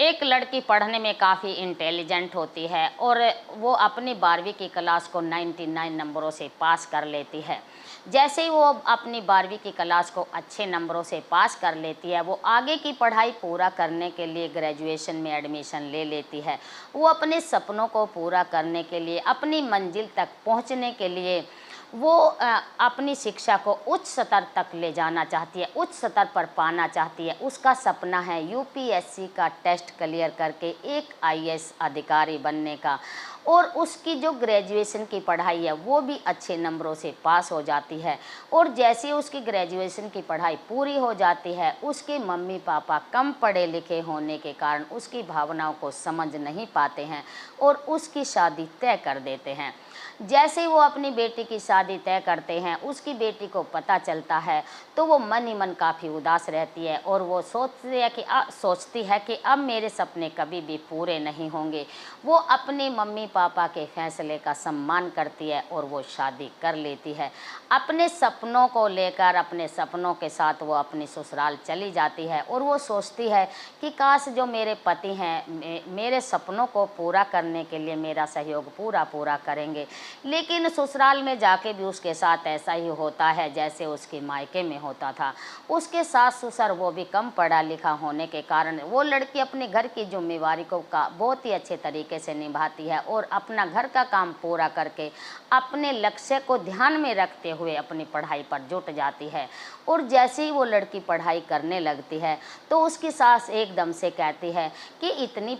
एक लड़की पढ़ने में काफ़ी इंटेलिजेंट होती है और वो अपनी 12वीं की क्लास को 99 नंबरों से पास कर लेती है। जैसे ही वो अपनी 12वीं की क्लास को अच्छे नंबरों से पास कर लेती है, वो आगे की पढ़ाई पूरा करने के लिए ग्रेजुएशन में एडमिशन ले लेती है। वो अपने सपनों को पूरा करने के लिए, अपनी मंजिल तक पहुंचने के लिए वो अपनी शिक्षा को उच्च स्तर तक ले जाना चाहती है, उच्च स्तर पर पाना चाहती है। उसका सपना है यूपीएससी का टेस्ट क्लियर करके एक आईएएस अधिकारी बनने का, और उसकी जो ग्रेजुएशन की पढ़ाई है वो भी अच्छे नंबरों से पास हो जाती है। और जैसे उसकी ग्रेजुएशन की पढ़ाई पूरी हो जाती है, उसके मम्मी पापा कम पढ़े लिखे होने के कारण उसकी भावनाओं को समझ नहीं पाते हैं और उसकी शादी तय कर देते हैं। जैसे ही वो अपनी बेटी की शादी तय करते हैं, उसकी बेटी को पता चलता है तो वो मन ही मन काफ़ी उदास रहती है और वो सोचती है कि अब मेरे सपने कभी भी पूरे नहीं होंगे। वो अपने मम्मी पापा के फैसले का सम्मान करती है और वो शादी कर लेती है। अपने सपनों को लेकर, अपने सपनों के साथ वो अपनी ससुराल चली जाती है और वो सोचती है कि काश जो मेरे पति हैं मेरे सपनों को पूरा करने के लिए मेरा सहयोग पूरा करेंगे। लेकिन ससुराल में जाके भी उसके साथ ऐसा ही होता है जैसे उसके मायके में होता था। उसके सास ससुर वो भी कम पढ़ा लिखा होने के कारण वो लड़की अपने घर की जिम्मेवारी को बहुत ही अच्छे तरीके से निभाती है और अपना घर का काम पूरा करके अपने लक्ष्य को ध्यान में रखते हुए अपनी पढ़ाई पर जुट जाती है। और जैसे ही वो लड़की पढ़ाई करने लगती है तो उसकी सास एकदम से कहती है कि इतनी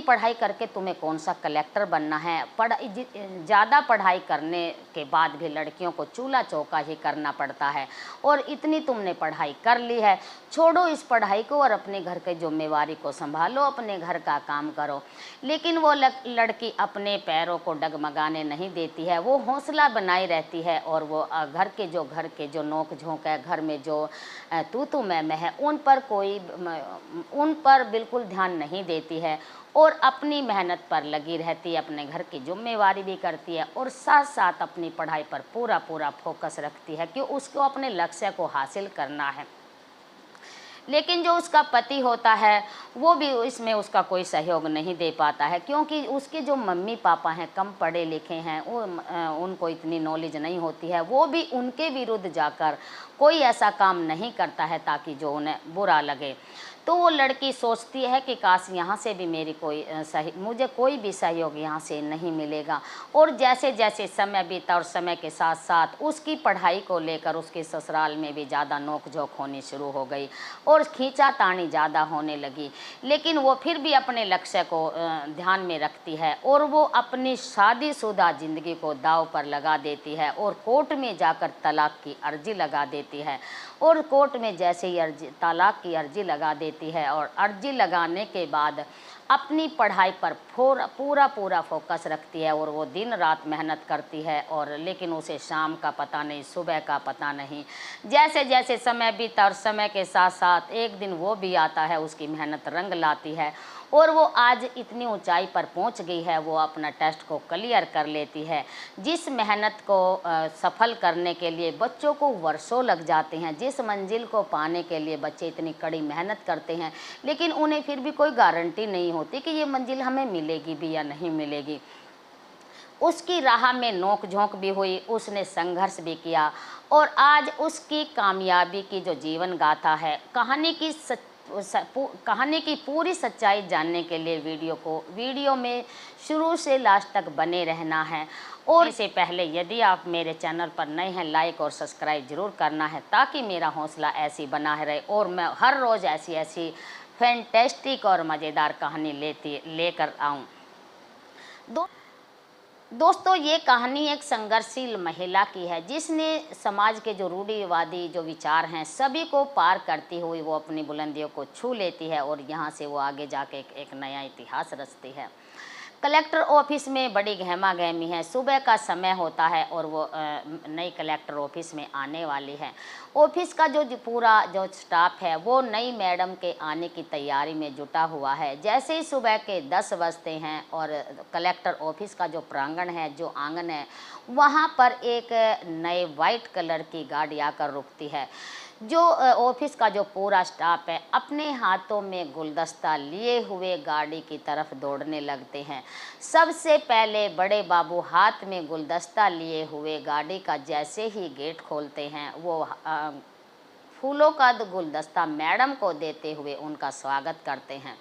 पढ़ाई करके तुम्हें कौन सा कलेक्टर बनना है। ज़्यादा पढ़ाई करने के बाद भी लड़कियों को चूल्हा चौका ही करना पड़ता है और इतनी तुमने पढ़ाई कर ली है, छोड़ो इस पढ़ाई को और अपने घर की जिम्मेवारी को संभालो, अपने घर का काम करो। लेकिन वो लड़की अपने पैरों को डगमगाने नहीं देती है, वो हौसला बनाई रहती है और वो घर के जो नोक झोंक है, घर में जो तू मैं है, उन पर बिल्कुल ध्यान नहीं देती है और अपनी मेहनत पर लगी रहती है, अपने घर की जिम्मेवारी भी करती है और साथ साथ अपनी पढ़ाई पर पूरा फोकस रखती है कि उसको अपने लक्ष्य को हासिल करना है। लेकिन जो उसका पति होता है वो भी इसमें उसका कोई सहयोग नहीं दे पाता है, क्योंकि उसके जो मम्मी पापा हैं कम पढ़े लिखे हैं, उनको इतनी नॉलेज नहीं होती है। वो भी उनके विरुद्ध जाकर कोई ऐसा काम नहीं करता है ताकि जो उन्हें बुरा लगे। तो वो लड़की सोचती है कि काश यहाँ से भी मुझे कोई भी सहयोग यहाँ से नहीं मिलेगा। और जैसे जैसे समय बीता और समय के साथ साथ उसकी पढ़ाई को लेकर उसके ससुराल में भी ज़्यादा नोक-झोंक होनी शुरू हो गई और खींचातानी ज़्यादा होने लगी। लेकिन वो फिर भी अपने लक्ष्य को ध्यान में रखती है और वो अपनी शादीशुदा ज़िंदगी को दांव पर लगा देती है और कोर्ट में जाकर तलाक की अर्जी लगा देती है। और कोर्ट में जैसे ही तलाक की अर्जी लगा देती है और अर्जी लगाने के बाद अपनी पढ़ाई पर पूरा फोकस रखती है और वो दिन रात मेहनत करती है। और लेकिन उसे शाम का पता नहीं, सुबह का पता नहीं। जैसे जैसे समय बीता और समय के साथ साथ एक दिन वो भी आता है, उसकी मेहनत रंग लाती है और वो आज इतनी ऊंचाई पर पहुंच गई है, वो अपना टेस्ट को क्लियर कर लेती है। जिस मेहनत को सफल करने के लिए बच्चों को वर्षों लग जाते हैं, जिस मंजिल को पाने के लिए बच्चे इतनी कड़ी मेहनत करते हैं, लेकिन उन्हें फिर भी कोई गारंटी नहीं होती कि ये मंजिल हमें मिलेगी भी या नहीं मिलेगी। उसकी राह में नोक झोंक भी हुई, उसने संघर्ष भी किया और आज उसकी कामयाबी की जो जीवन गाथा है, कहानी की पूरी सच्चाई जानने के लिए वीडियो में शुरू से लास्ट तक बने रहना है। और इससे पहले यदि आप मेरे चैनल पर नए हैं, लाइक और सब्सक्राइब ज़रूर करना है ताकि मेरा हौसला ऐसी बना रहे और मैं हर रोज़ ऐसी फैंटेस्टिक और मज़ेदार कहानी लेकर आऊँ। दोस्तों, ये कहानी एक संघर्षशील महिला की है जिसने समाज के जो रूढ़िवादी जो विचार हैं सभी को पार करती हुई वो अपनी बुलंदियों को छू लेती है और यहाँ से वो आगे जाके एक नया इतिहास रचती है। कलेक्टर ऑफिस में बड़ी गहमा गहमी है। सुबह का समय होता है और वो नई कलेक्टर ऑफिस में आने वाली है। ऑफिस का जो पूरा स्टाफ है वो नई मैडम के आने की तैयारी में जुटा हुआ है। जैसे ही सुबह के 10 बजते हैं और कलेक्टर ऑफिस का जो प्रांगण है, जो आंगन है, वहाँ पर एक नए वाइट कलर की गाड़ी आकर रुकती है। जो ऑफिस का जो पूरा स्टाफ है अपने हाथों में गुलदस्ता लिए हुए गाड़ी की तरफ दौड़ने लगते हैं। सबसे पहले बड़े बाबू हाथ में गुलदस्ता लिए हुए गाड़ी का जैसे ही गेट खोलते हैं, वो फूलों का गुलदस्ता मैडम को देते हुए उनका स्वागत करते हैं।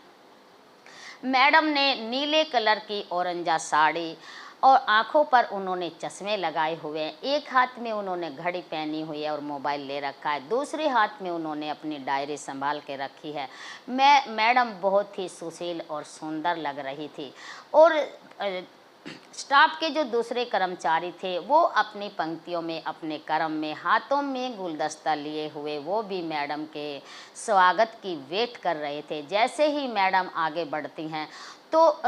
मैडम ने नीले कलर की औरंजा साड़ी और आंखों पर उन्होंने चश्मे लगाए हुए हैं। एक हाथ में उन्होंने घड़ी पहनी हुई है और मोबाइल ले रखा है, दूसरे हाथ में उन्होंने अपनी डायरी संभाल के रखी है। मैडम बहुत ही सुशील और सुंदर लग रही थी। और स्टाफ के जो दूसरे कर्मचारी थे वो अपनी पंक्तियों में अपने क्रम में हाथों में गुलदस्ता लिए हुए वो भी मैडम के स्वागत की वेट कर रहे थे। जैसे ही मैडम आगे बढ़ती हैं तो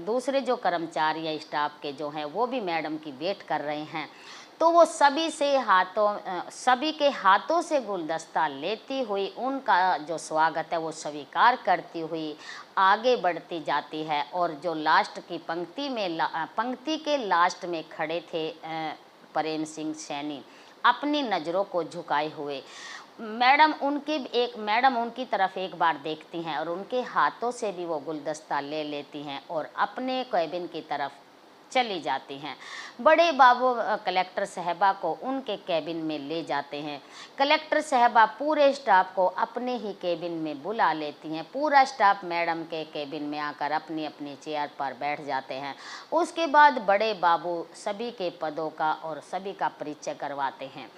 दूसरे जो कर्मचारी या स्टाफ के जो हैं वो भी मैडम की वेट कर रहे हैं। तो वो सभी के हाथों से गुलदस्ता लेती हुई उनका जो स्वागत है वो स्वीकार करती हुई आगे बढ़ती जाती है। और जो लास्ट की पंक्ति के लास्ट में खड़े थे प्रेम सिंह सैनी अपनी नज़रों को झुकाए हुए, मैडम उनकी तरफ एक बार देखती हैं और उनके हाथों से भी वो गुलदस्ता ले लेती हैं और अपने कैबिन की तरफ चली जाती हैं। बड़े बाबू कलेक्टर साहबा को उनके कैबिन में ले जाते हैं। कलेक्टर साहबा पूरे स्टाफ को अपने ही कैबिन में बुला लेती हैं। पूरा स्टाफ मैडम के कैबिन में आकर अपनी अपनी चेयर पर बैठ जाते हैं। उसके बाद बड़े बाबू सभी के पदों का और सभी का परिचय करवाते हैं।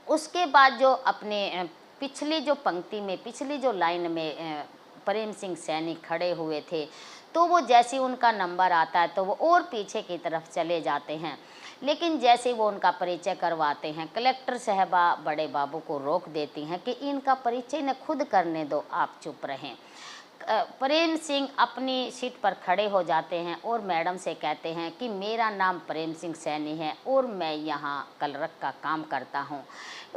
उसके बाद जो अपने पिछली जो पंक्ति में पिछली जो लाइन में प्रेम सिंह सैनी खड़े हुए थे, तो वो जैसे उनका नंबर आता है तो वो और पीछे की तरफ चले जाते हैं। लेकिन जैसे वो उनका परिचय करवाते हैं, कलेक्टर साहबा बड़े बाबू को रोक देती हैं कि इनका परिचय न खुद करने दो, आप चुप रहें। प्रेम सिंह अपनी सीट पर खड़े हो जाते हैं और मैडम से कहते हैं कि मेरा नाम प्रेम सिंह सैनी है और मैं यहाँ कलरक का काम करता हूँ।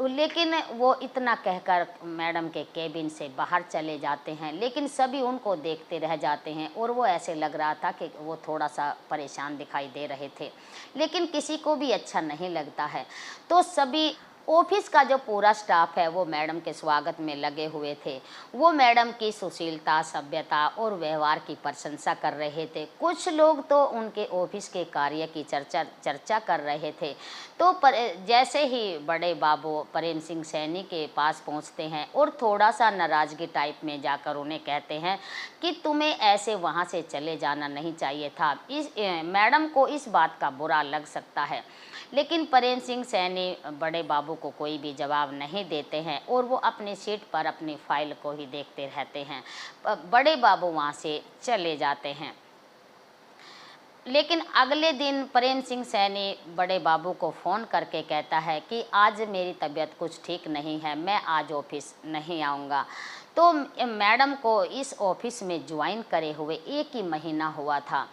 लेकिन वो इतना कहकर मैडम के केबिन से बाहर चले जाते हैं। लेकिन सभी उनको देखते रह जाते हैं और वो ऐसे लग रहा था कि वो थोड़ा सा परेशान दिखाई दे रहे थे, लेकिन किसी को भी अच्छा नहीं लगता है। तो सभी ऑफिस का जो पूरा स्टाफ है वो मैडम के स्वागत में लगे हुए थे। वो मैडम की सुशीलता, सभ्यता और व्यवहार की प्रशंसा कर रहे थे। कुछ लोग तो उनके ऑफिस के कार्य की चर्चा कर रहे थे। तो जैसे ही बड़े बाबू प्रेम सिंह सैनी के पास पहुंचते हैं और थोड़ा सा नाराज़गी टाइप में जाकर उन्हें कहते हैं कि तुम्हें ऐसे वहां से चले जाना नहीं चाहिए था। मैडम को इस बात का बुरा लग सकता है, लेकिन प्रेम सिंह सैनी बड़े बाबू को कोई भी जवाब नहीं देते हैं और वो अपनी सीट पर अपनी फाइल को ही देखते रहते हैं। बड़े बाबू वहाँ से चले जाते हैं। लेकिन अगले दिन प्रेम सिंह सैनी बड़े बाबू को फ़ोन करके कहता है कि आज मेरी तबीयत कुछ ठीक नहीं है, मैं आज ऑफिस नहीं आऊँगा। तो मैडम को इस ऑफिस में ज्वाइन करे हुए 1 ही महीना हुआ था।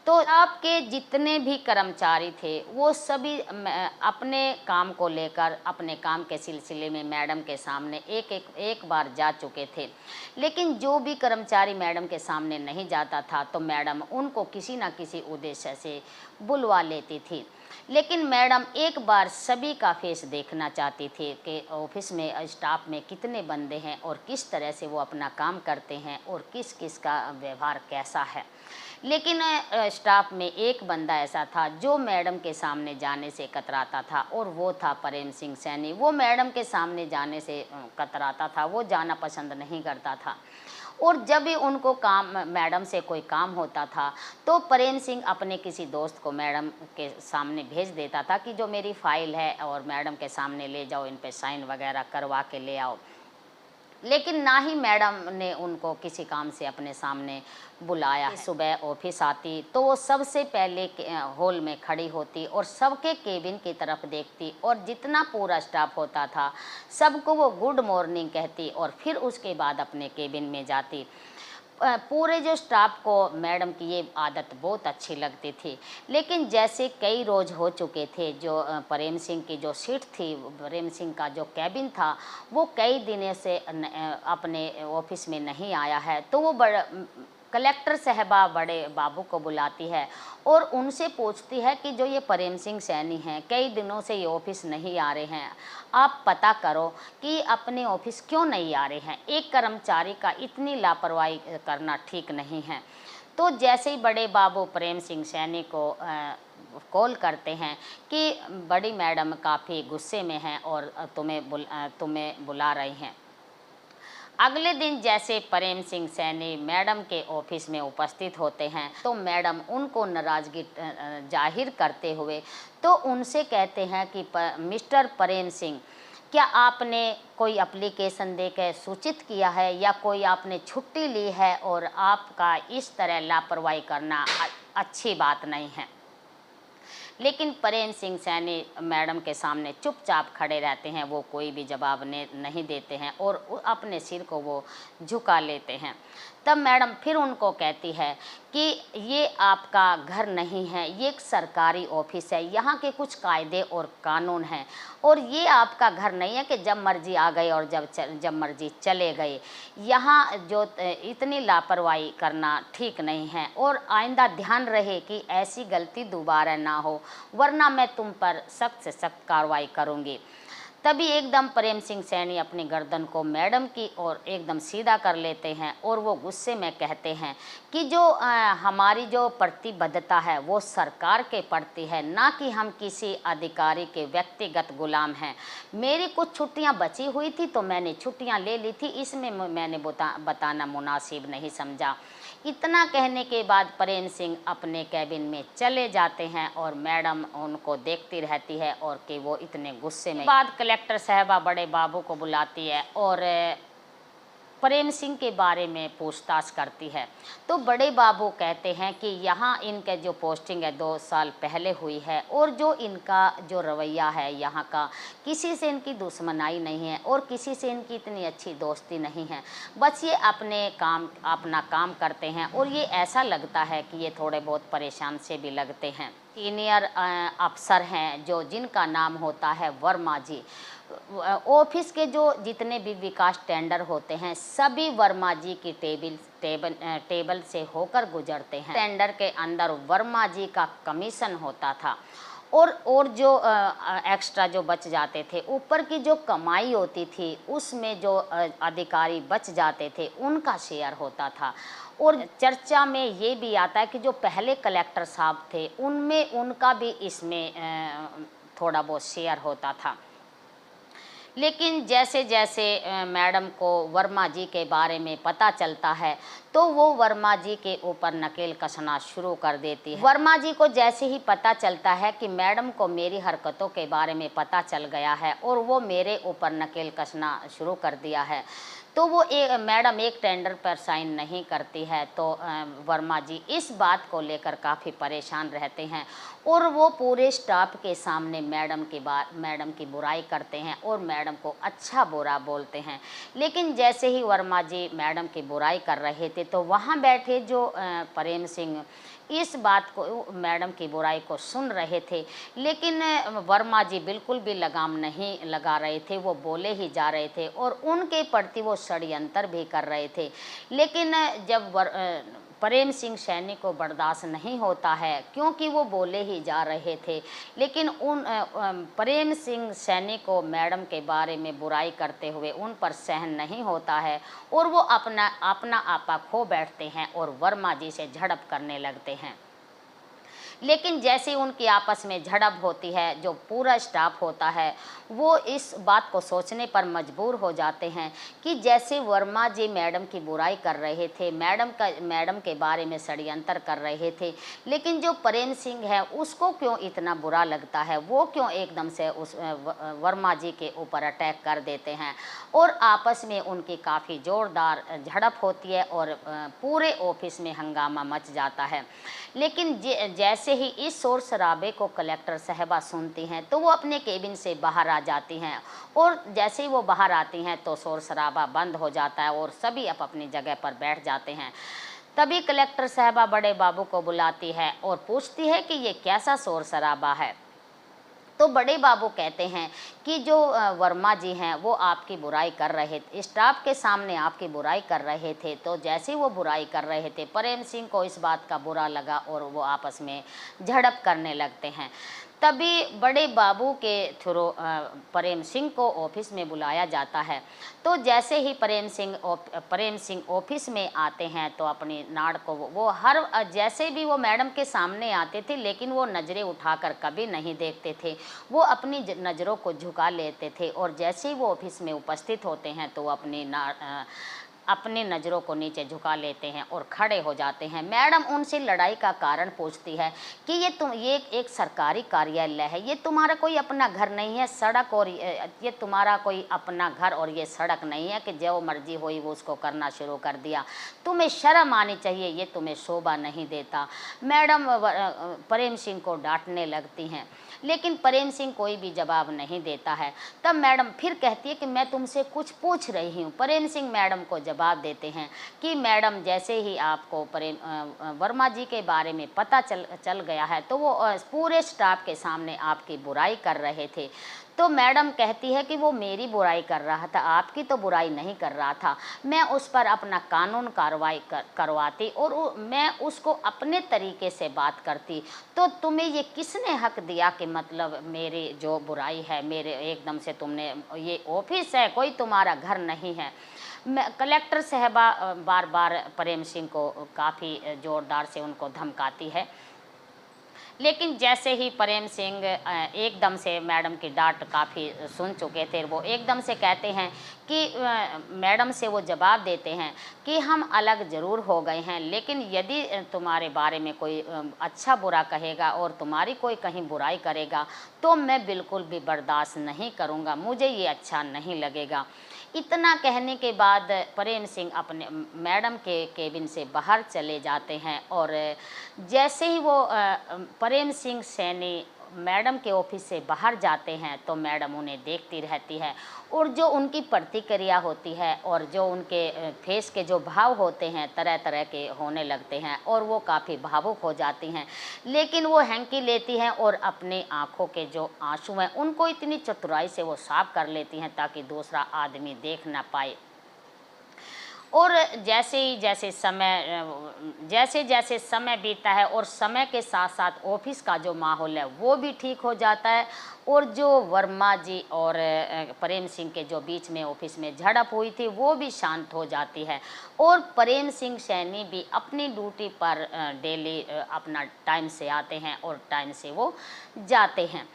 तो आपके जितने भी कर्मचारी थे वो सभी अपने काम को लेकर अपने काम के सिलसिले में मैडम के सामने एक बार जा चुके थे। लेकिन जो भी कर्मचारी मैडम के सामने नहीं जाता था तो मैडम उनको किसी न किसी उद्देश्य से बुलवा लेती थी। लेकिन मैडम एक बार सभी का फेस देखना चाहती थी कि ऑफिस में स्टाफ में कितने बंदे हैं और किस तरह से वो अपना काम करते हैं और किस किस का व्यवहार कैसा है। लेकिन स्टाफ में एक बंदा ऐसा था जो मैडम के सामने जाने से कतराता था और वो था प्रेम सिंह सैनी। वो मैडम के सामने जाने से कतराता था, वो जाना पसंद नहीं करता था। और जब भी उनको मैडम से कोई काम होता था तो प्रेम सिंह अपने किसी दोस्त को मैडम के सामने भेज देता था कि जो मेरी फाइल है और मैडम के सामने ले जाओ, इन पे साइन वगैरह करवा के ले आओ। लेकिन ना ही मैडम ने उनको किसी काम से अपने सामने बुलाया। सुबह ऑफिस आती तो वो सबसे पहले हॉल में खड़ी होती और सबके केबिन की तरफ देखती और जितना पूरा स्टाफ होता था सबको वो गुड मॉर्निंग कहती और फिर उसके बाद अपने केबिन में जाती। पूरे जो स्टाफ को मैडम की ये आदत बहुत अच्छी लगती थी। लेकिन जैसे कई रोज़ हो चुके थे, जो प्रेम सिंह की जो सीट थी, प्रेम सिंह का जो कैबिन था वो कई दिनों से अपने ऑफिस में नहीं आया है। तो वो कलेक्टर साहबा बड़े बाबू को बुलाती है और उनसे पूछती है कि जो ये प्रेम सिंह सैनी हैं, कई दिनों से ये ऑफिस नहीं आ रहे हैं, आप पता करो कि अपने ऑफिस क्यों नहीं आ रहे हैं। एक कर्मचारी का इतनी लापरवाही करना ठीक नहीं है। तो जैसे ही बड़े बाबू प्रेम सिंह सैनी को कॉल करते हैं कि बड़ी मैडम काफ़ी गुस्से में हैं और तुम्हें बुला रही हैं। अगले दिन जैसे प्रेम सिंह सैनी मैडम के ऑफिस में उपस्थित होते हैं तो मैडम उनको नाराज़गी जाहिर करते हुए तो उनसे कहते हैं कि मिस्टर प्रेम सिंह, क्या आपने कोई एप्लीकेशन देकर सूचित किया है या कोई आपने छुट्टी ली है, और आपका इस तरह लापरवाही करना अच्छी बात नहीं है। लेकिन प्रेम सिंह सैनी मैडम के सामने चुपचाप खड़े रहते हैं, वो कोई भी जवाब नहीं देते हैं और अपने सिर को वो झुका लेते हैं। तब मैडम फिर उनको कहती है कि ये आपका घर नहीं है, ये एक सरकारी ऑफिस है, यहाँ के कुछ कायदे और कानून हैं और ये आपका घर नहीं है कि जब मर्जी आ गए और जब मर्जी चले गए। यहाँ जो इतनी लापरवाही करना ठीक नहीं है और आइंदा ध्यान रहे कि ऐसी गलती दोबारा ना हो, वरना मैं तुम पर सख्त से सख्त कार्रवाई करूँगी। तभी एकदम प्रेम सिंह सैनी अपनी गर्दन को मैडम की ओर एकदम सीधा कर लेते हैं और वो गुस्से में कहते हैं कि जो हमारी जो प्रतिबद्धता है वो सरकार के प्रति है, ना कि हम किसी अधिकारी के व्यक्तिगत गुलाम हैं। मेरी कुछ छुट्टियां बची हुई थी तो मैंने छुट्टियां ले ली थी, इसमें मैंने बताना मुनासिब नहीं समझा। इतना कहने के बाद प्रेम सिंह अपने कैबिन में चले जाते हैं और मैडम उनको देखती रहती है और कि वो इतने गुस्से में। बाद कलेक्टर साहबा बड़े बाबू को बुलाती है और प्रेम सिंह के बारे में पूछताछ करती है। तो बड़े बाबू कहते हैं कि यहाँ इनके जो पोस्टिंग है 2 साल पहले हुई है और जो इनका जो रवैया है यहाँ का, किसी से इनकी दुश्मनाई नहीं है और किसी से इनकी इतनी अच्छी दोस्ती नहीं है। बस ये अपना काम करते हैं और ये ऐसा लगता है कि ये थोड़े बहुत परेशान से भी लगते हैं। सीनियर अफसर हैं जिनका नाम होता है वर्मा जी। ऑफिस के जो जितने भी विकास टेंडर होते हैं सभी वर्मा जी की टेबल से होकर गुजरते हैं। टेंडर के अंदर वर्मा जी का कमीशन होता था और जो एक्स्ट्रा जो बच जाते थे, ऊपर की जो कमाई होती थी उसमें जो अधिकारी बच जाते थे उनका शेयर होता था। और चर्चा में ये भी आता है कि जो पहले कलेक्टर साहब थे उनमें उनका भी इसमें थोड़ा बहुत शेयर होता था। लेकिन जैसे जैसे मैडम को वर्मा जी के बारे में पता चलता है तो वो वर्मा जी के ऊपर नकेल कसना शुरू कर देती है। वर्मा जी को जैसे ही पता चलता है कि मैडम को मेरी हरकतों के बारे में पता चल गया है और वो मेरे ऊपर नकेल कसना शुरू कर दिया है, तो वो मैडम एक टेंडर पर साइन नहीं करती है। तो वर्मा जी इस बात को लेकर काफ़ी परेशान रहते हैं और वो पूरे स्टाफ के सामने मैडम की बुराई करते हैं और मैडम को अच्छा बुरा बोलते हैं। लेकिन जैसे ही वर्मा जी मैडम की बुराई कर रहे थे तो वहाँ बैठे जो प्रेम सिंह इस बात को, मैडम की बुराई को सुन रहे थे, लेकिन वर्मा जी बिल्कुल भी लगाम नहीं लगा रहे थे। वो बोले ही जा रहे थे और उनके प्रति वो षड्यंत्र भी कर रहे थे। लेकिन जब प्रेम सिंह सैनी को बर्दाश्त नहीं होता है क्योंकि वो बोले ही जा रहे थे, लेकिन प्रेम सिंह सैनी को मैडम के बारे में बुराई करते हुए उन पर सहन नहीं होता है और वो अपना आपा खो बैठते हैं और वर्मा जी से झड़प करने लगते हैं। लेकिन जैसे उनकी आपस में झड़प होती है, जो पूरा स्टाफ होता है वो इस बात को सोचने पर मजबूर हो जाते हैं कि जैसे वर्मा जी मैडम की बुराई कर रहे थे, मैडम के बारे में षड्यंत्र कर रहे थे, लेकिन जो प्रेम सिंह है उसको क्यों इतना बुरा लगता है, वो क्यों एकदम से उस वर्मा जी के ऊपर अटैक कर देते हैं और आपस में उनकी काफ़ी ज़ोरदार झड़प होती है और पूरे ऑफिस में हंगामा मच जाता है। लेकिन जैसे ही इस शोर शराबे को कलेक्टर साहबा सुनती हैं तो वो अपने केबिन से बाहर आ जाती हैं और जैसे ही वो बाहर आती हैं तो शोर शराबा बंद हो जाता है और सभी अपनी जगह पर बैठ जाते हैं। तभी कलेक्टर साहबा बड़े बाबू को बुलाती है और पूछती है कि ये कैसा शोर शराबा है। तो बड़े बाबू कहते हैं कि जो वर्मा जी हैं वो आपकी बुराई कर रहे थे, स्टाफ के सामने आपकी बुराई कर रहे थे। तो जैसे ही वो बुराई कर रहे थे, प्रेम सिंह को इस बात का बुरा लगा और वो आपस में झड़प करने लगते हैं। तभी बड़े बाबू के थ्रू प्रेम सिंह को ऑफिस में बुलाया जाता है। तो जैसे ही प्रेम सिंह ऑफिस में आते हैं तो अपनी नाड़ को वो हर जैसे भी वो मैडम के सामने आते थे, लेकिन वो नज़रें उठाकर कभी नहीं देखते थे। वो अपनी नज़रों को झुका लेते थे और जैसे ही वो ऑफिस में उपस्थित होते हैं तो वो अपनी नज़रों को नीचे झुका लेते हैं और खड़े हो जाते हैं। मैडम उनसे लड़ाई का कारण पूछती है कि ये एक सरकारी कार्यालय है, ये तुम्हारा कोई अपना घर नहीं है, सड़क और ये तुम्हारा कोई अपना घर और ये सड़क नहीं है कि जो मर्जी हुई वो उसको करना शुरू कर दिया। तुम्हें शर्म आनी चाहिए, ये तुम्हें शोभा नहीं देता। मैडम प्रेम सिंह को डांटने लगती हैं, लेकिन प्रेम सिंह कोई भी जवाब नहीं देता है। तब मैडम फिर कहती है कि मैं तुमसे कुछ पूछ रही हूँ। प्रेम सिंह मैडम को जवाब देते हैं कि मैडम जैसे ही आपको वर्मा जी के बारे में पता चल गया है तो वो पूरे स्टाफ के सामने आपकी बुराई कर रहे थे। तो मैडम कहती है कि वो मेरी बुराई कर रहा था, आपकी तो बुराई नहीं कर रहा था। मैं उस पर अपना कानून कार्रवाई करवाती और मैं उसको अपने तरीके से बात करती। तो तुम्हें ये किसने हक दिया कि मतलब मेरी जो बुराई है, मेरे एकदम से तुमने, ये ऑफिस है, कोई तुम्हारा घर नहीं है। कलेक्टर साहबा बार बार प्रेम सिंह को काफ़ी ज़ोरदार से उनको धमकाती है, लेकिन जैसे ही प्रेम सिंह एकदम से मैडम की डांट काफ़ी सुन चुके थे, वो एकदम से कहते हैं कि मैडम से वो जवाब देते हैं कि हम अलग ज़रूर हो गए हैं, लेकिन यदि तुम्हारे बारे में कोई अच्छा बुरा कहेगा और तुम्हारी कोई कहीं बुराई करेगा तो मैं बिल्कुल भी बर्दाश्त नहीं करूँगा, मुझे ये अच्छा नहीं लगेगा। इतना कहने के बाद प्रेम सिंह अपने मैडम के केबिन से बाहर चले जाते हैं और जैसे ही वो प्रेम सिंह सैनी मैडम के ऑफिस से बाहर जाते हैं तो मैडम उन्हें देखती रहती है और जो उनकी प्रतिक्रिया होती है और जो उनके फेस के जो भाव होते हैं तरह तरह के होने लगते हैं और वो काफ़ी भावुक हो जाती हैं। लेकिन वो हैंकी लेती हैं और अपनी आँखों के जो आंसू हैं उनको इतनी चतुराई से वो साफ कर लेती हैं ताकि दूसरा आदमी देख ना पाए। और जैसे जैसे समय बीतता है और समय के साथ साथ ऑफिस का जो माहौल है वो भी ठीक हो जाता है और जो वर्मा जी और प्रेम सिंह के जो बीच में ऑफिस में झड़प हुई थी वो भी शांत हो जाती है और प्रेम सिंह सैनी भी अपनी ड्यूटी पर डेली अपना टाइम से आते हैं और टाइम से वो जाते हैं।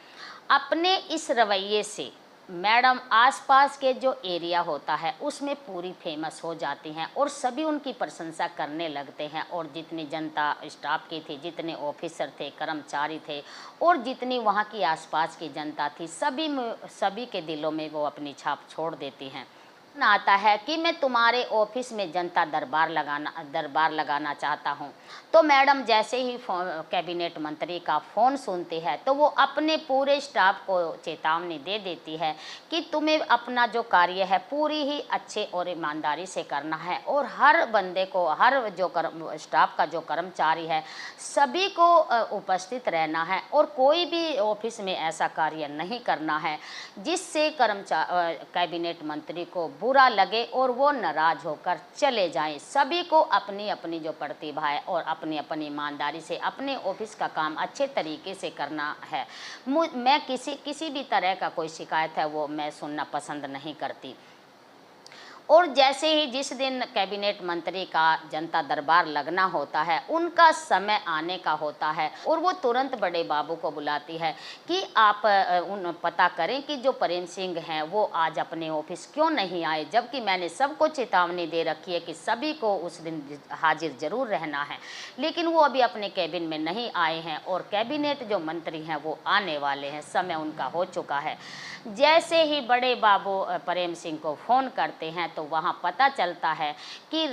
अपने इस रवैये से मैडम आसपास के जो एरिया होता है उसमें पूरी फेमस हो जाती हैं और सभी उनकी प्रशंसा करने लगते हैं और जितनी जनता स्टाफ की थी, जितने ऑफिसर थे, कर्मचारी थे और जितनी वहाँ की आसपास की जनता थी, सभी के दिलों में वो अपनी छाप छोड़ देती हैं। आता है कि मैं तुम्हारे ऑफिस में जनता दरबार लगाना चाहता हूं। तो मैडम जैसे ही कैबिनेट मंत्री का फ़ोन सुनती है तो वो अपने पूरे स्टाफ को चेतावनी दे देती है कि तुम्हें अपना जो कार्य है पूरी ही अच्छे और ईमानदारी से करना है और हर बंदे को, हर जो स्टाफ का जो कर्मचारी है सभी को उपस्थित रहना है और कोई भी ऑफिस में ऐसा कार्य नहीं करना है जिससे कैबिनेट मंत्री को बुरा लगे और वो नाराज होकर चले जाएं। सभी को अपनी अपनी जो प्रतिभा है और अपनी अपनी ईमानदारी से अपने ऑफिस का काम अच्छे तरीके से करना है। मैं किसी भी तरह का कोई शिकायत है वो मैं सुनना पसंद नहीं करती। और जैसे ही जिस दिन कैबिनेट मंत्री का जनता दरबार लगना होता है, उनका समय आने का होता है और वो तुरंत बड़े बाबू को बुलाती है कि आप पता करें कि जो प्रेम सिंह हैं वो आज अपने ऑफिस क्यों नहीं आए, जबकि मैंने सबको चेतावनी दे रखी है कि सभी को उस दिन हाजिर जरूर रहना है, लेकिन वो अभी अपने कैबिन में नहीं आए हैं और कैबिनेट जो मंत्री हैं वो आने वाले हैं, समय उनका हो चुका है। जैसे ही बड़े बाबू प्रेम सिंह को फ़ोन करते हैं तो वहाँ पता चलता है कि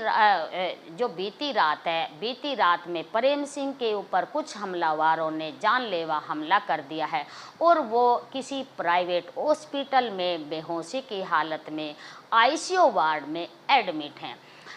जो बीती रात में प्रेम सिंह के ऊपर कुछ हमलावरों ने जानलेवा हमला कर दिया है और वो किसी प्राइवेट हॉस्पिटल में बेहोशी की हालत में आईसीयू वार्ड में एडमिट हैं।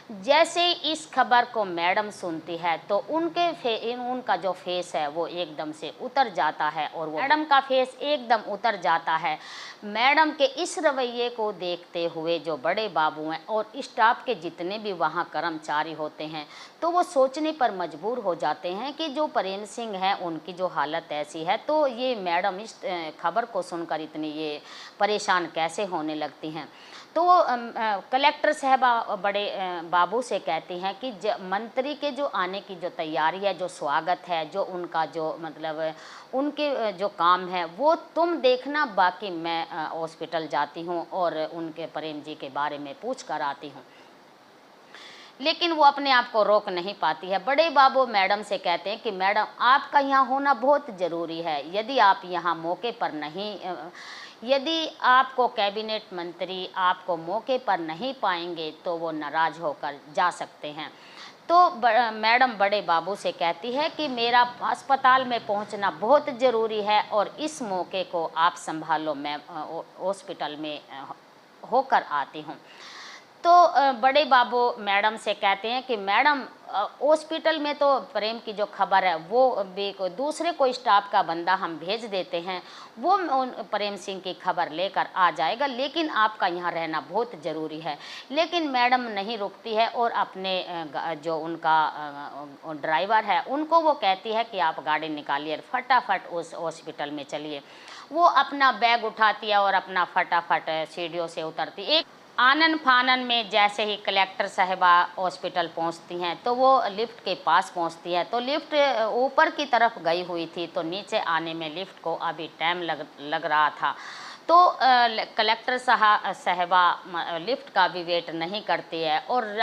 जैसे इस खबर को मैडम सुनती है तो उनका जो फेस है वो एकदम से उतर जाता है और वो मैडम का फेस एकदम उतर जाता है। मैडम के इस रवैये को देखते हुए जो बड़े बाबू हैं और स्टाफ के जितने भी वहाँ कर्मचारी होते हैं तो वो सोचने पर मजबूर हो जाते हैं कि जो प्रेम सिंह है उनकी जो हालत ऐसी है तो ये मैडम इस खबर को सुनकर इतनी ये परेशान कैसे होने लगती हैं। तो वो कलेक्टर साहबा बड़े बाबू से कहती हैं कि मंत्री के जो आने की जो तैयारी है, जो स्वागत है, जो उनका जो मतलब उनके जो काम है वो तुम देखना, बाकी मैं हॉस्पिटल जाती हूँ और उनके प्रेम जी के बारे में पूछ कर आती हूँ। लेकिन वो अपने आप को रोक नहीं पाती है। बड़े बाबू मैडम से कहते हैं कि मैडम आपका यहाँ होना बहुत ज़रूरी है, यदि आप यहाँ मौके पर नहीं यदि आपको कैबिनेट मंत्री आपको मौके पर नहीं पाएंगे तो वो नाराज़ होकर जा सकते हैं। तो मैडम बड़े बाबू से कहती है कि मेरा अस्पताल में पहुंचना बहुत ज़रूरी है और इस मौके को आप संभालो, मैं हॉस्पिटल में होकर आती हूं। तो बड़े बाबू मैडम से कहते हैं कि मैडम हॉस्पिटल में तो प्रेम की जो खबर है वो भी दूसरे कोई स्टाफ का बंदा हम भेज देते हैं, वो प्रेम सिंह की खबर लेकर आ जाएगा, लेकिन आपका यहाँ रहना बहुत ज़रूरी है। लेकिन मैडम नहीं रुकती है और अपने जो उनका ड्राइवर है उनको वो कहती है कि आप गाड़ी निकालिए, फटाफट उस हॉस्पिटल में चलिए। वो अपना बैग उठाती है और अपना फटाफट सीढ़ियों से उतरती। एक आनन फानन में जैसे ही कलेक्टर साहिबा हॉस्पिटल पहुंचती हैं तो वो लिफ्ट के पास पहुंचती है। तो लिफ्ट ऊपर की तरफ गई हुई थी तो नीचे आने में लिफ्ट को अभी टाइम लग रहा था। तो कलेक्टर साहिबा लिफ्ट का भी वेट नहीं करती है और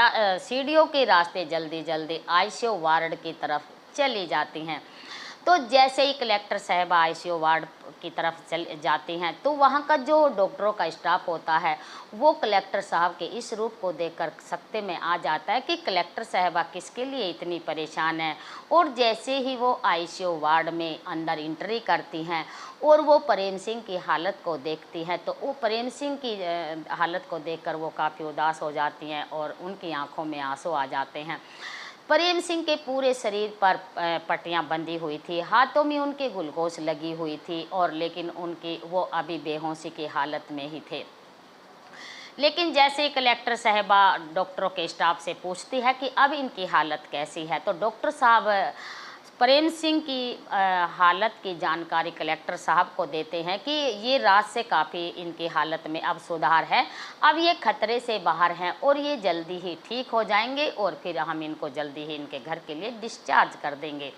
सीढ़ियों के रास्ते जल्दी जल्दी आईसीयू वार्ड की तरफ चली जाती हैं। तो जैसे ही कलेक्टर साहिबा आईसीयू वार्ड की तरफ चल जाती हैं तो वहाँ का जो डॉक्टरों का स्टाफ होता है वो कलेक्टर साहब के इस रूप को देखकर सकते में आ जाता है कि कलेक्टर साहिबा किसके लिए इतनी परेशान है। और जैसे ही वो आईसीयू वार्ड में अंदर एंट्री करती हैं और वो प्रेम सिंह की हालत को देखती हैं तो वो प्रेम सिंह की हालत को देखकर वो काफ़ी उदास हो जाती हैं और उनकी आंखों में आंसू आ जाते हैं। प्रेम सिंह के पूरे शरीर पर पट्टियां बंधी हुई थी, हाथों में उनके ग्लूकोज लगी हुई थी और लेकिन वो अभी बेहोशी की हालत में ही थे। लेकिन जैसे ही कलेक्टर साहिबा डॉक्टरों के स्टाफ से पूछती है कि अब इनकी हालत कैसी है तो डॉक्टर साहब प्रेम सिंह की हालत की जानकारी कलेक्टर साहब को देते हैं कि ये रात से काफ़ी इनकी हालत में अब सुधार है, अब ये खतरे से बाहर हैं और ये जल्दी ही ठीक हो जाएंगे और फिर हम इनको जल्दी ही इनके घर के लिए डिस्चार्ज कर देंगे।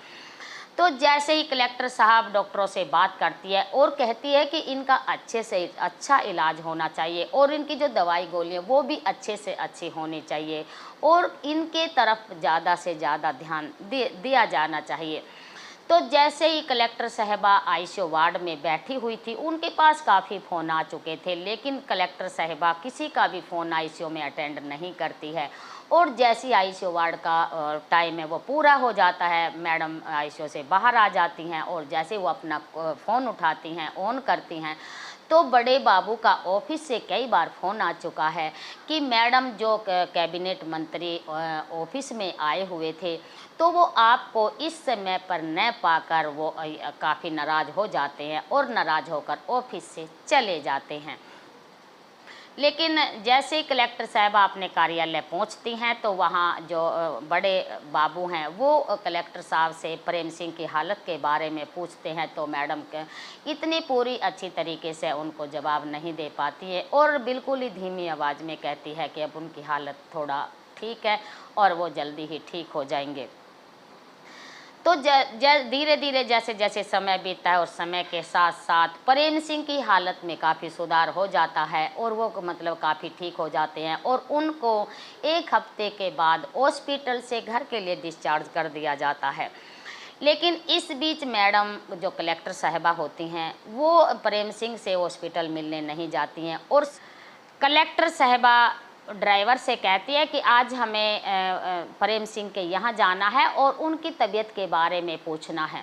तो जैसे ही कलेक्टर साहब डॉक्टरों से बात करती है और कहती है कि इनका अच्छे से अच्छा इलाज होना चाहिए और इनकी जो दवाई गोलियां वो भी अच्छे से अच्छी होनी चाहिए और इनके तरफ ज़्यादा से ज़्यादा ध्यान दिया जाना चाहिए। तो जैसे ही कलेक्टर साहिबा आईसीयू वार्ड में बैठी हुई थी उनके पास काफ़ी फ़ोन आ चुके थे, लेकिन कलेक्टर साहिबा किसी का भी फ़ोन आईसीयू में अटेंड नहीं करती है। और जैसी आईसीयू वार्ड का टाइम है वो पूरा हो जाता है, मैडम आईसीयू से बाहर आ जाती हैं और जैसे वो अपना फ़ोन उठाती हैं, ऑन करती हैं तो बड़े बाबू का ऑफिस से कई बार फ़ोन आ चुका है कि मैडम जो कैबिनेट मंत्री ऑफिस में आए हुए थे तो वो आपको इस समय पर न पाकर वो काफ़ी नाराज़ हो जाते हैं और नाराज़ होकर ऑफिस से चले जाते हैं। लेकिन जैसे ही कलेक्टर साहबा अपने कार्यालय पहुंचती हैं तो वहाँ जो बड़े बाबू हैं वो कलेक्टर साहब से प्रेम सिंह की हालत के बारे में पूछते हैं तो मैडम के इतनी पूरी अच्छी तरीके से उनको जवाब नहीं दे पाती है और बिल्कुल ही धीमी आवाज़ में कहती है कि अब उनकी हालत थोड़ा ठीक है और वो जल्दी ही ठीक हो जाएंगे। तो धीरे धीरे जैसे जैसे समय बीतता है और समय के साथ साथ प्रेम सिंह की हालत में काफ़ी सुधार हो जाता है और वो मतलब काफ़ी ठीक हो जाते हैं और उनको एक हफ्ते के बाद हॉस्पिटल से घर के लिए डिस्चार्ज कर दिया जाता है। लेकिन इस बीच मैडम जो कलेक्टर साहिबा होती हैं वो प्रेम सिंह से हॉस्पिटल मिलने नहीं जाती हैं और कलेक्टर साहिबा ड्राइवर से कहती है कि आज हमें प्रेम सिंह के यहाँ जाना है और उनकी तबीयत के बारे में पूछना है।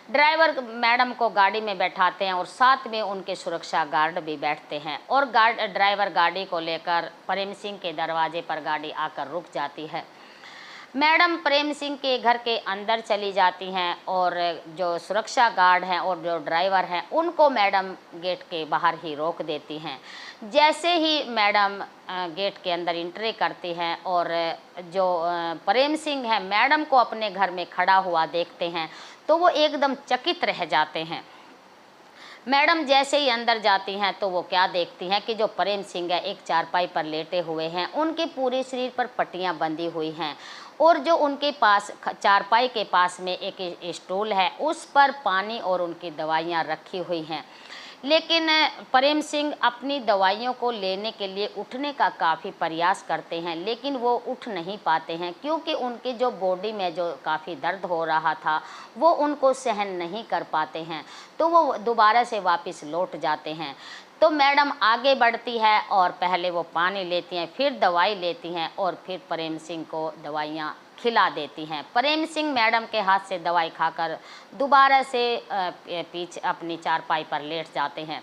ड्राइवर मैडम को गाड़ी में बैठाते हैं और साथ में उनके सुरक्षा गार्ड भी बैठते हैं और ड्राइवर गाड़ी को लेकर प्रेम सिंह के दरवाजे पर गाड़ी आकर रुक जाती है। मैडम प्रेम सिंह के घर के अंदर चली जाती हैं और जो सुरक्षा गार्ड हैं और जो ड्राइवर हैं उनको मैडम गेट के बाहर ही रोक देती हैं। जैसे ही मैडम गेट के अंदर एंट्री करती हैं और जो प्रेम सिंह है मैडम को अपने घर में खड़ा हुआ देखते हैं तो वो एकदम चकित रह जाते हैं। मैडम जैसे ही अंदर जाती हैं तो वो क्या देखती हैं कि जो प्रेम सिंह है एक चारपाई पर लेटे हुए हैं, उनके पूरे शरीर पर पट्टियां बंधी हुई हैं और जो उनके पास चारपाई के पास में एक स्टूल है उस पर पानी और उनकी दवाइयां रखी हुई हैं। लेकिन प्रेम सिंह अपनी दवाइयों को लेने के लिए उठने का काफ़ी प्रयास करते हैं लेकिन वो उठ नहीं पाते हैं क्योंकि उनकी जो बॉडी में जो काफ़ी दर्द हो रहा था वो उनको सहन नहीं कर पाते हैं, तो वो दोबारा से वापस लौट जाते हैं। तो मैडम आगे बढ़ती है और पहले वो पानी लेती हैं, फिर दवाई लेती हैं और फिर प्रेम सिंह को दवाइयाँ खिला देती हैं। प्रेम सिंह मैडम के हाथ से दवाई खाकर दोबारा से पीछे अपनी चारपाई पर लेट जाते हैं।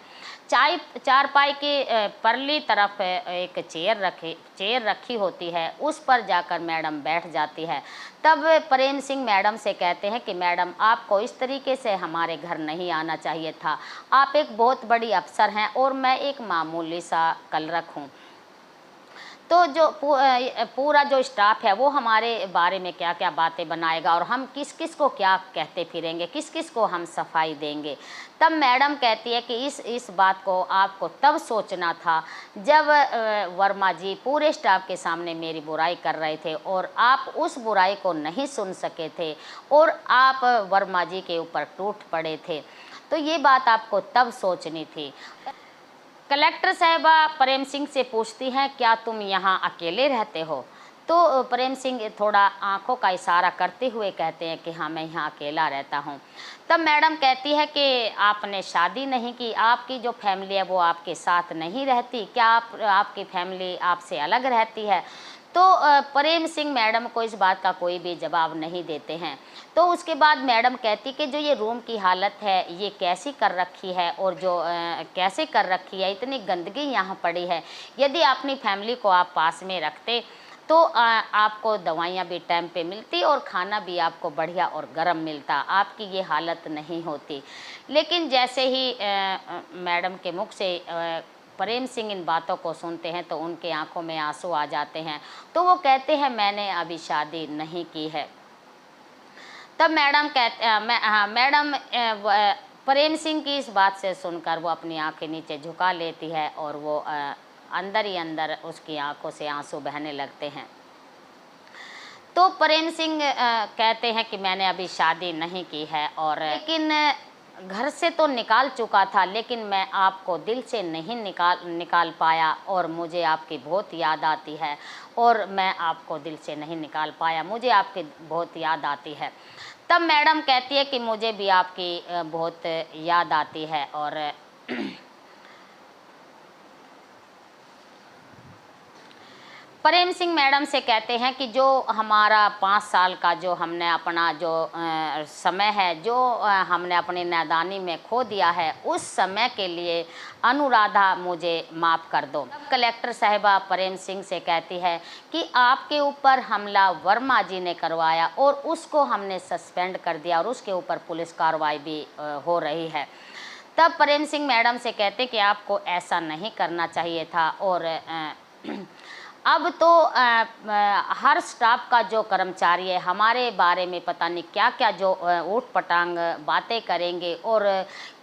चारपाई के परली तरफ एक चेयर रखी होती है, उस पर जाकर मैडम बैठ जाती है। तब प्रेम सिंह मैडम से कहते हैं कि मैडम आपको इस तरीके से हमारे घर नहीं आना चाहिए था, आप एक बहुत बड़ी अफसर हैं और मैं एक मामूली सा क्लर्क हूँ। तो जो पूरा जो स्टाफ है वो हमारे बारे में क्या क्या बातें बनाएगा और हम किस किस को क्या कहते फिरेंगे, किस किस को हम सफाई देंगे। तब मैडम कहती है कि इस बात को आपको तब सोचना था जब वर्मा जी पूरे स्टाफ के सामने मेरी बुराई कर रहे थे और आप उस बुराई को नहीं सुन सके थे और आप वर्मा जी के ऊपर टूट पड़े थे, तो ये बात आपको तब सोचनी थी। कलेक्टर साहिबा प्रेम सिंह से पूछती हैं क्या तुम यहाँ अकेले रहते हो? तो प्रेम सिंह थोड़ा आंखों का इशारा करते हुए कहते हैं कि हाँ मैं यहाँ अकेला रहता हूँ। तब मैडम कहती है कि आपने शादी नहीं की, आपकी जो फैमिली है वो आपके साथ नहीं रहती क्या? आपकी फैमिली आपसे अलग रहती है? तो प्रेम सिंह मैडम को इस बात का कोई भी जवाब नहीं देते हैं। तो उसके बाद मैडम कहती कि जो ये रूम की हालत है ये कैसी कर रखी है और जो कैसे कर रखी है, इतनी गंदगी यहाँ पड़ी है, यदि अपनी फैमिली को आप पास में रखते तो आपको दवाइयाँ भी टाइम पे मिलती और खाना भी आपको बढ़िया और गर्म मिलता, आपकी ये हालत नहीं होती। लेकिन जैसे ही मैडम के मुख से प्रेम सिंह इन बातों को सुनते हैं तो उनके आंखों में आंसू आ जाते हैं। तो वो कहते हैं मैंने अभी शादी नहीं की है। तब मैडम मैडम प्रेम सिंह की इस बात से सुनकर वो अपनी आंखें नीचे झुका लेती है और वो अंदर ही अंदर उसकी आंखों से आंसू बहने लगते हैं। तो प्रेम सिंह कहते हैं कि मैंने अभी शादी नहीं की है और लेकिन घर से तो निकाल चुका था, लेकिन मैं आपको दिल से नहीं निकाल पाया और मुझे आपकी बहुत याद आती है और मैं आपको दिल से नहीं निकाल पाया, मुझे आपकी बहुत याद आती है। तब मैडम कहती है कि मुझे भी आपकी बहुत याद आती है और प्रेम सिंह मैडम से कहते हैं कि जो हमारा 5 साल का जो हमने अपना जो समय है जो हमने अपनी नादानी में खो दिया है, उस समय के लिए अनुराधा मुझे माफ़ कर दो। कलेक्टर साहिबा प्रेम सिंह से कहती है कि आपके ऊपर हमला वर्मा जी ने करवाया और उसको हमने सस्पेंड कर दिया और उसके ऊपर पुलिस कार्रवाई भी हो रही है। तब प्रेम सिंह मैडम से कहते कि आपको ऐसा नहीं करना चाहिए था और अब तो हर स्टाफ का जो कर्मचारी है हमारे बारे में पता नहीं क्या क्या जो ऊट पटांग बातें करेंगे और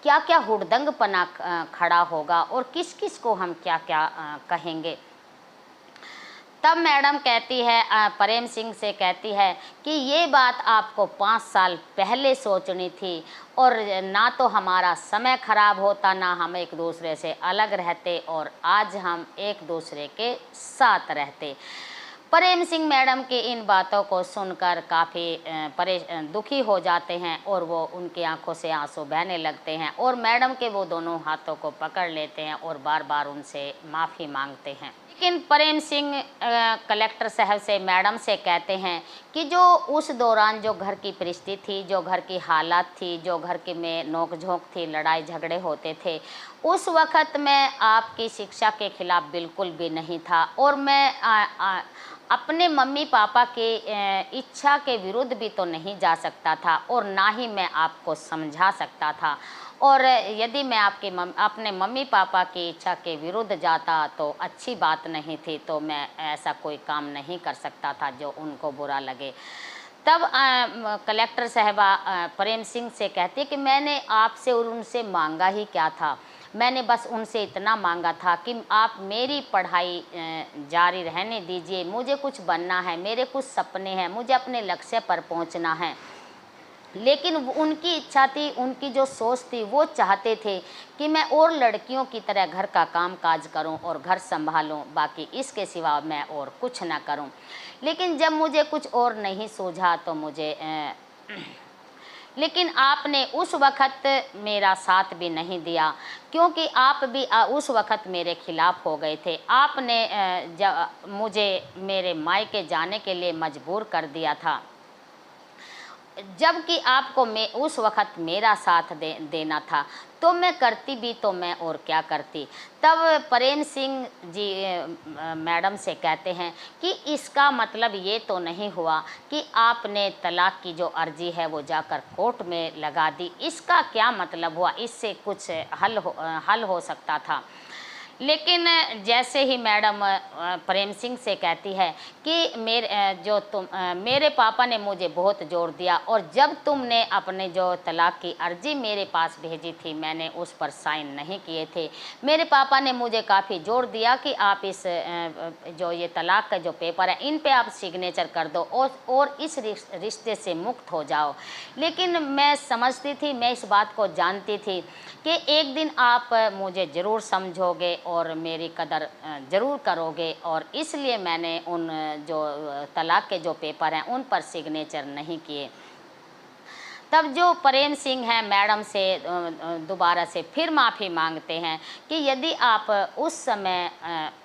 क्या क्या हुड़दंगपना खड़ा होगा और किस किस को हम क्या क्या कहेंगे। तब मैडम कहती है प्रेम सिंह से कहती है कि ये बात आपको 5 साल पहले सोचनी थी और ना तो हमारा समय खराब होता, ना हम एक दूसरे से अलग रहते और आज हम एक दूसरे के साथ रहते। प्रेम सिंह मैडम की इन बातों को सुनकर काफ़ी दुखी हो जाते हैं और वो उनकी आंखों से आंसू बहने लगते हैं और मैडम के वो दोनों हाथों को पकड़ लेते हैं और बार बार उनसे माफ़ी मांगते हैं। लेकिन प्रेम सिंह कलेक्टर साहब से मैडम से कहते हैं कि जो उस दौरान जो घर की परिस्थिति थी, जो घर की हालात थी, जो घर के में नोक झोंक थी, लड़ाई झगड़े होते थे, उस वक़्त मैं आपकी शिक्षा के खिलाफ़ बिल्कुल भी नहीं था और मैं अपने मम्मी पापा के इच्छा के विरुद्ध भी तो नहीं जा सकता था और ना ही मैं आपको समझा सकता था। और यदि मैं अपने मम्मी पापा की इच्छा के विरुद्ध जाता तो अच्छी बात नहीं थी, तो मैं ऐसा कोई काम नहीं कर सकता था जो उनको बुरा लगे। तब कलेक्टर साहबा प्रेम सिंह से कहती कि मैंने आपसे और उनसे मांगा ही क्या था, मैंने बस उनसे इतना मांगा था कि आप मेरी पढ़ाई जारी रहने दीजिए, मुझे कुछ बनना है, मेरे कुछ सपने हैं, मुझे अपने लक्ष्य पर पहुंचना है। लेकिन उनकी इच्छा थी, उनकी जो सोच थी, वो चाहते थे कि मैं और लड़कियों की तरह घर का काम काज करूं और घर संभालूं, बाकी इसके सिवा मैं और कुछ ना करूं। लेकिन जब मुझे कुछ और नहीं सूझा तो लेकिन आपने उस वक़्त मेरा साथ भी नहीं दिया, क्योंकि आप भी उस वक़्त मेरे खिलाफ़ हो गए थे। आपने मुझे मेरे मायके जाने के लिए मजबूर कर दिया था, जबकि आपको मैं उस वक़्त मेरा साथ देना था, तो मैं करती भी तो मैं और क्या करती। तब प्रेम सिंह जी मैडम से कहते हैं कि इसका मतलब ये तो नहीं हुआ कि आपने तलाक की जो अर्जी है वो जाकर कोर्ट में लगा दी, इसका क्या मतलब हुआ, इससे कुछ हल हो सकता था। लेकिन जैसे ही मैडम प्रेम सिंह से कहती है कि मेरे पापा ने मुझे बहुत ज़ोर दिया और जब तुमने अपने जो तलाक की अर्जी मेरे पास भेजी थी, मैंने उस पर साइन नहीं किए थे। मेरे पापा ने मुझे काफ़ी ज़ोर दिया कि आप इस जो ये तलाक का जो पेपर है, इन पे आप सिग्नेचर कर दो और इस रिश्ते से मुक्त हो जाओ। लेकिन मैं समझती थी, मैं इस बात को जानती थी कि एक दिन आप मुझे ज़रूर समझोगे और मेरी कदर ज़रूर करोगे, और इसलिए मैंने उन जो तलाक के जो पेपर हैं उन पर सिग्नेचर नहीं किए। तब जो प्रेम सिंह हैं मैडम से दोबारा से फिर माफ़ी मांगते हैं कि यदि आप उस समय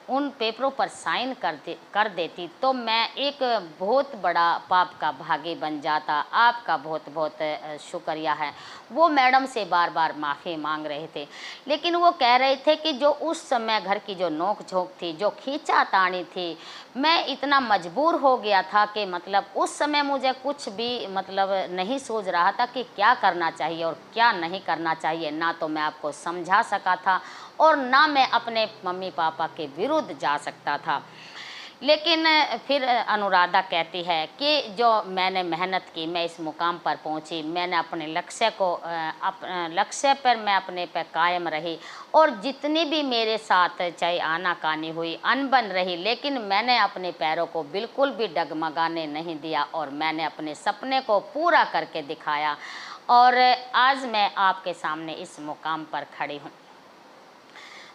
उन पेपरों पर साइन कर देती तो मैं एक बहुत बड़ा पाप का भागी बन जाता। आपका बहुत बहुत शुक्रिया है। वो मैडम से बार बार माफ़ी मांग रहे थे, लेकिन वो कह रहे थे कि जो उस समय घर की जो नोक झोंक थी, जो खींचातानी थी, मैं इतना मजबूर हो गया था कि मतलब उस समय मुझे कुछ भी मतलब नहीं सूझ रहा था कि क्या करना चाहिए और क्या नहीं करना चाहिए। ना तो मैं आपको समझा सका था और ना मैं अपने मम्मी पापा के विरुद्ध जा सकता था। लेकिन फिर अनुराधा कहती है कि जो मैंने मेहनत की, मैं इस मुकाम पर पहुंची, मैंने अपने लक्ष्य पर मैं अपने पे कायम रही और जितनी भी मेरे साथ चाहे आनाकानी हुई, अनबन रही, लेकिन मैंने अपने पैरों को बिल्कुल भी डगमगाने नहीं दिया और मैंने अपने सपने को पूरा करके दिखाया और आज मैं आपके सामने इस मुकाम पर खड़ी हूँ।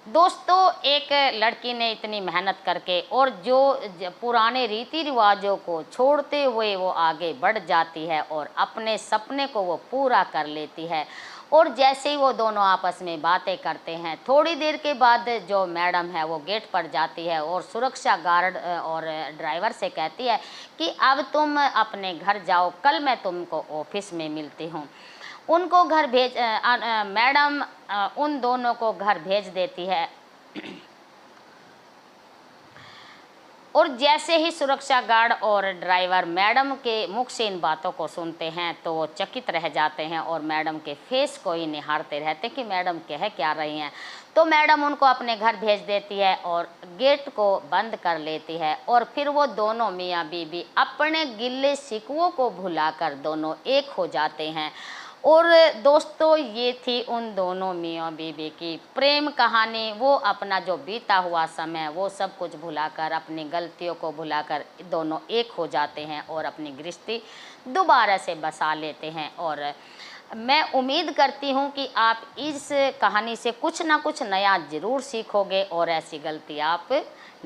दोस्तों, एक लड़की ने इतनी मेहनत करके और जो पुराने रीति रिवाजों को छोड़ते हुए वो आगे बढ़ जाती है और अपने सपने को वो पूरा कर लेती है। और जैसे ही वो दोनों आपस में बातें करते हैं, थोड़ी देर के बाद जो मैडम है वो गेट पर जाती है और सुरक्षा गार्ड और ड्राइवर से कहती है कि अब तुम अपने घर जाओ, कल मैं तुमको ऑफिस में मिलती हूँ। उनको घर मैडम उन दोनों को घर भेज देती है और जैसे ही सुरक्षा गार्ड और ड्राइवर मैडम के मुख से इन बातों को सुनते हैं तो वो चकित रह जाते हैं और मैडम के फेस को ही निहारते रहते हैं कि मैडम कह क्या रही हैं। तो मैडम उनको अपने घर भेज देती है और गेट को बंद कर लेती है और फिर वो दोनों मियाँ बीबी अपने गिले शिकवों को भुलाकर दोनों एक हो जाते हैं। और दोस्तों, ये थी उन दोनों मियाँ बीबी की प्रेम कहानी। वो अपना जो बीता हुआ समय वो सब कुछ भुलाकर, अपनी गलतियों को भुलाकर दोनों एक हो जाते हैं और अपनी गृहस्थी दोबारा से बसा लेते हैं और मैं उम्मीद करती हूँ कि आप इस कहानी से कुछ ना कुछ नया ज़रूर सीखोगे और ऐसी गलती आप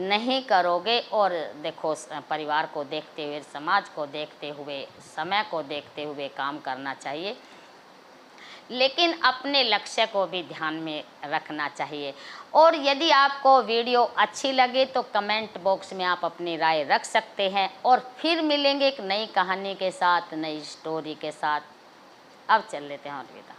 नहीं करोगे। और देखो, परिवार को देखते हुए, समाज को देखते हुए, समय को देखते हुए काम करना चाहिए, लेकिन अपने लक्ष्य को भी ध्यान में रखना चाहिए। और यदि आपको वीडियो अच्छी लगे तो कमेंट बॉक्स में आप अपनी राय रख सकते हैं। और फिर मिलेंगे एक नई कहानी के साथ, नई स्टोरी के साथ। अब चल लेते हैं अलविदा।